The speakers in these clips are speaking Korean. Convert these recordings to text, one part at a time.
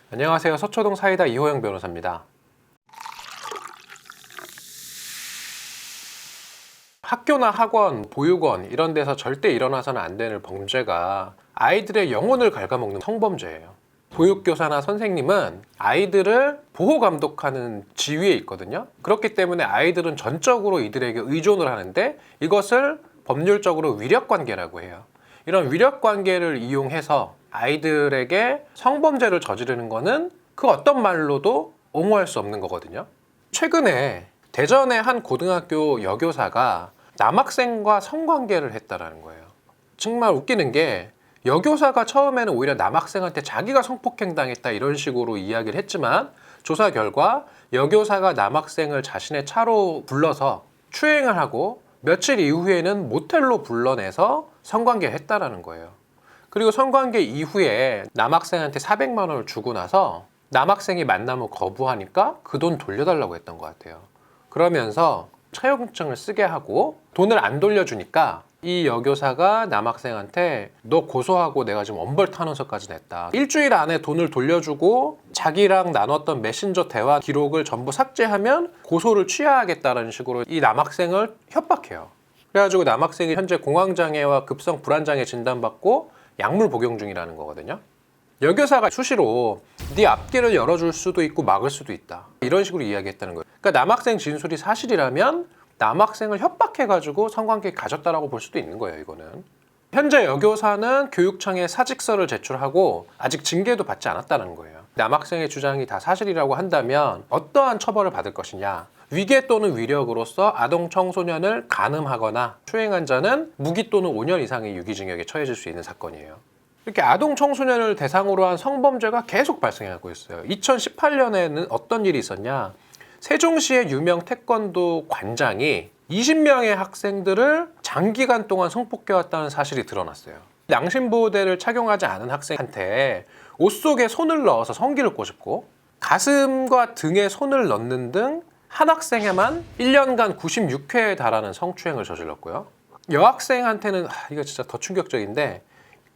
안녕하세요. 서초동 사이다 이호영 변호사입니다. 학교나 학원, 보육원 이런 데서 절대 일어나서는 안 되는 범죄가 아이들의 영혼을 갉아먹는 성범죄예요. 보육교사나 선생님은 아이들을 보호 감독하는 지위에 있거든요. 그렇기 때문에 아이들은 전적으로 이들에게 의존을 하는데 이것을 법률적으로 위력관계라고 해요. 이런 위력관계를 이용해서 아이들에게 성범죄를 저지르는 거는 그 어떤 말로도 옹호할 수 없는 거거든요. 최근에 대전의 한 고등학교 여교사가 남학생과 성관계를 했다라는 거예요. 정말 웃기는 게 여교사가 처음에는 오히려 남학생한테 자기가 성폭행 당했다 이런 식으로 이야기를 했지만 조사 결과 여교사가 남학생을 자신의 차로 불러서 추행을 하고 며칠 이후에는 모텔로 불러내서 성관계를 했다라는 거예요. 그리고 성관계 이후에 남학생한테 400만 원을 주고 나서 남학생이 만남을 거부하니까 그 돈 돌려달라고 했던 것 같아요. 그러면서 차용증을 쓰게 하고 돈을 안 돌려주니까 이 여교사가 남학생한테 너 고소하고 내가 지금 엄벌 탄원서까지 냈다. 일주일 안에 돈을 돌려주고 자기랑 나눴던 메신저 대화 기록을 전부 삭제하면 고소를 취하하겠다는 식으로 이 남학생을 협박해요. 그래가지고 남학생이 현재 공황장애와 급성 불안장애 진단받고 약물 복용 중이라는 거거든요. 여교사가 수시로 네 앞길을 열어줄 수도 있고 막을 수도 있다 이런 식으로 이야기했다는 거예요. 그러니까 남학생 진술이 사실이라면 남학생을 협박해가지고 성관계 가졌다라고 볼 수도 있는 거예요. 이거는 현재 여교사는 교육청에 사직서를 제출하고 아직 징계도 받지 않았다는 거예요. 남학생의 주장이 다 사실이라고 한다면 어떠한 처벌을 받을 것이냐, 위계 또는 위력으로서 아동 청소년을 간음하거나 추행한 자는 무기 또는 5년 이상의 유기징역에 처해질 수 있는 사건이에요. 이렇게 아동 청소년을 대상으로 한 성범죄가 계속 발생하고 있어요. 2018년에는 어떤 일이 있었냐, 세종시의 유명 태권도 관장이 20명의 학생들을 장기간 동안 성폭행해왔다는 사실이 드러났어요. 양심보호대를 착용하지 않은 학생한테 옷 속에 손을 넣어서 성기를 꼬집고 가슴과 등에 손을 넣는 등 한 학생에만 1년간 96회에 달하는 성추행을 저질렀고요. 여학생한테는 이거 진짜 더 충격적인데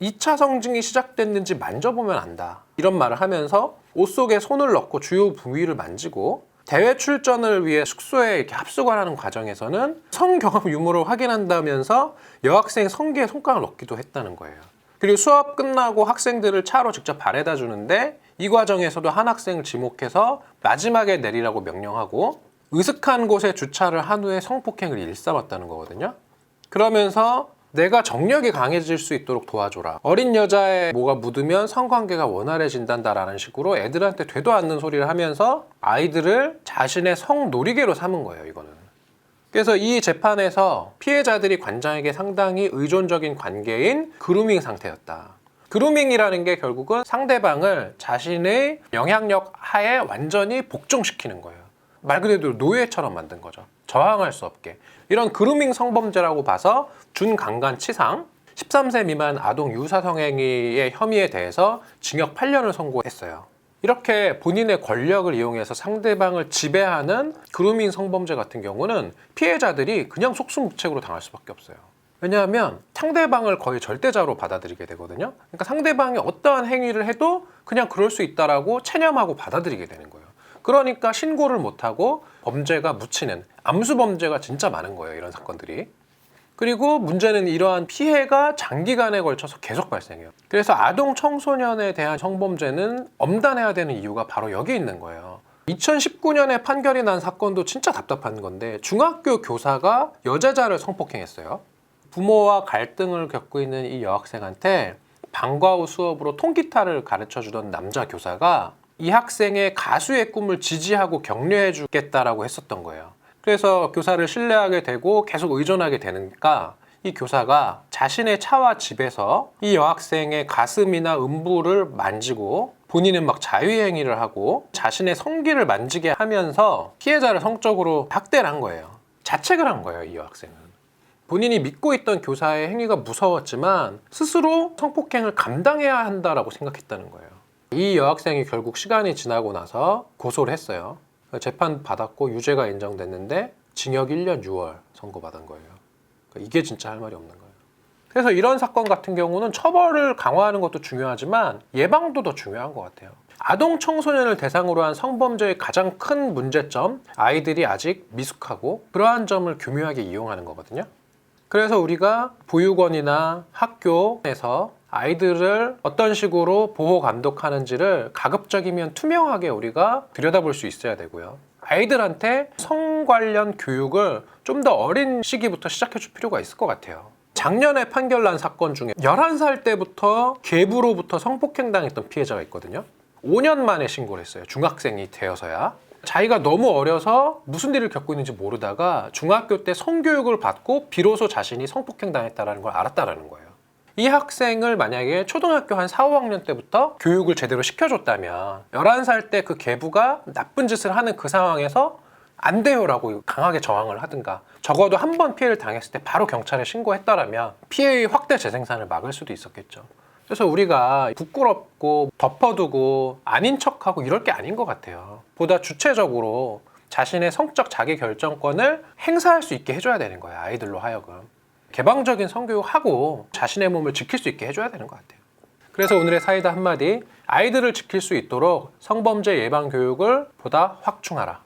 2차 성징이 시작됐는지 만져보면 안다 이런 말을 하면서 옷 속에 손을 넣고 주요 부위를 만지고 대회 출전을 위해 숙소에 이렇게 합숙을 하는 과정에서는 성경험 유무를 확인한다면서 여학생 성기에 손가락을 넣기도 했다는 거예요. 그리고 수업 끝나고 학생들을 차로 직접 바래다 주는데 이 과정에서도 한 학생을 지목해서 마지막에 내리라고 명령하고 으슥한 곳에 주차를 한 후에 성폭행을 일삼았다는 거거든요. 그러면서 내가 정력이 강해질 수 있도록 도와줘라. 어린 여자의 뭐가 묻으면 성관계가 원활해진단다라는 식으로 애들한테 되도 않는 소리를 하면서 아이들을 자신의 성놀이개로 삼은 거예요, 이거는. 그래서 이 재판에서 피해자들이 관장에게 상당히 의존적인 관계인 그루밍 상태였다. 그루밍이라는 게 결국은 상대방을 자신의 영향력 하에 완전히 복종시키는 거예요. 말 그대로 노예처럼 만든 거죠. 저항할 수 없게. 이런 그루밍 성범죄라고 봐서 준강간치상 13세 미만 아동 유사성행위의 혐의에 대해서 징역 8년을 선고했어요. 이렇게 본인의 권력을 이용해서 상대방을 지배하는 그루밍 성범죄 같은 경우는 피해자들이 그냥 속수무책으로 당할 수밖에 없어요. 왜냐하면 상대방을 거의 절대자로 받아들이게 되거든요. 그러니까 상대방이 어떠한 행위를 해도 그냥 그럴 수 있다라고 체념하고 받아들이게 되는 거예요. 그러니까 신고를 못하고 범죄가 묻히는 암수범죄가 진짜 많은 거예요, 이런 사건들이. 그리고 문제는 이러한 피해가 장기간에 걸쳐서 계속 발생해요. 그래서 아동 청소년에 대한 성범죄는 엄단해야 되는 이유가 바로 여기 있는 거예요. 2019년에 판결이 난 사건도 진짜 답답한 건데 중학교 교사가 여자자를 성폭행했어요. 부모와 갈등을 겪고 있는 이 여학생한테 방과 후 수업으로 통기타를 가르쳐주던 남자 교사가 이 학생의 가수의 꿈을 지지하고 격려해 주겠다라고 했었던 거예요. 그래서 교사를 신뢰하게 되고 계속 의존하게 되니까 이 교사가 자신의 차와 집에서 이 여학생의 가슴이나 음부를 만지고 본인은 막 자위행위를 하고 자신의 성기를 만지게 하면서 피해자를 성적으로 학대를 한 거예요. 자책을 한 거예요, 이 여학생은. 본인이 믿고 있던 교사의 행위가 무서웠지만 스스로 성폭행을 감당해야 한다라고 생각했다는 거예요. 이 여학생이 결국 시간이 지나고 나서 고소를 했어요. 재판 받았고 유죄가 인정됐는데 징역 1년 6월 선고받은 거예요. 이게 진짜 할 말이 없는 거예요. 그래서 이런 사건 같은 경우는 처벌을 강화하는 것도 중요하지만 예방도 더 중요한 것 같아요. 아동 청소년을 대상으로 한 성범죄의 가장 큰 문제점, 아이들이 아직 미숙하고 그러한 점을 교묘하게 이용하는 거거든요. 그래서 우리가 보육원이나 학교에서 아이들을 어떤 식으로 보호 감독하는지를 가급적이면 투명하게 우리가 들여다볼 수 있어야 되고요. 아이들한테 성 관련 교육을 좀 더 어린 시기부터 시작해 줄 필요가 있을 것 같아요. 작년에 판결 난 사건 중에 11살 때부터 계부로부터 성폭행 당했던 피해자가 있거든요. 5년 만에 신고를 했어요. 중학생이 되어서야. 자기가 너무 어려서 무슨 일을 겪고 있는지 모르다가 중학교 때 성교육을 받고 비로소 자신이 성폭행 당했다는 걸 알았다는 거예요. 이 학생을 만약에 초등학교 한 4, 5학년 때부터 교육을 제대로 시켜줬다면 11살 때 그 계부가 나쁜 짓을 하는 그 상황에서 안 돼요라고 강하게 저항을 하든가 적어도 한 번 피해를 당했을 때 바로 경찰에 신고했다라면 피해의 확대 재생산을 막을 수도 있었겠죠. 그래서 우리가 부끄럽고 덮어두고 아닌 척하고 이럴 게 아닌 것 같아요. 보다 주체적으로 자신의 성적 자기결정권을 행사할 수 있게 해줘야 되는 거예요. 아이들로 하여금. 개방적인 성교육하고 자신의 몸을 지킬 수 있게 해줘야 되는 것 같아요. 그래서 오늘의 사이다 한마디, 아이들을 지킬 수 있도록 성범죄 예방 교육을 보다 확충하라.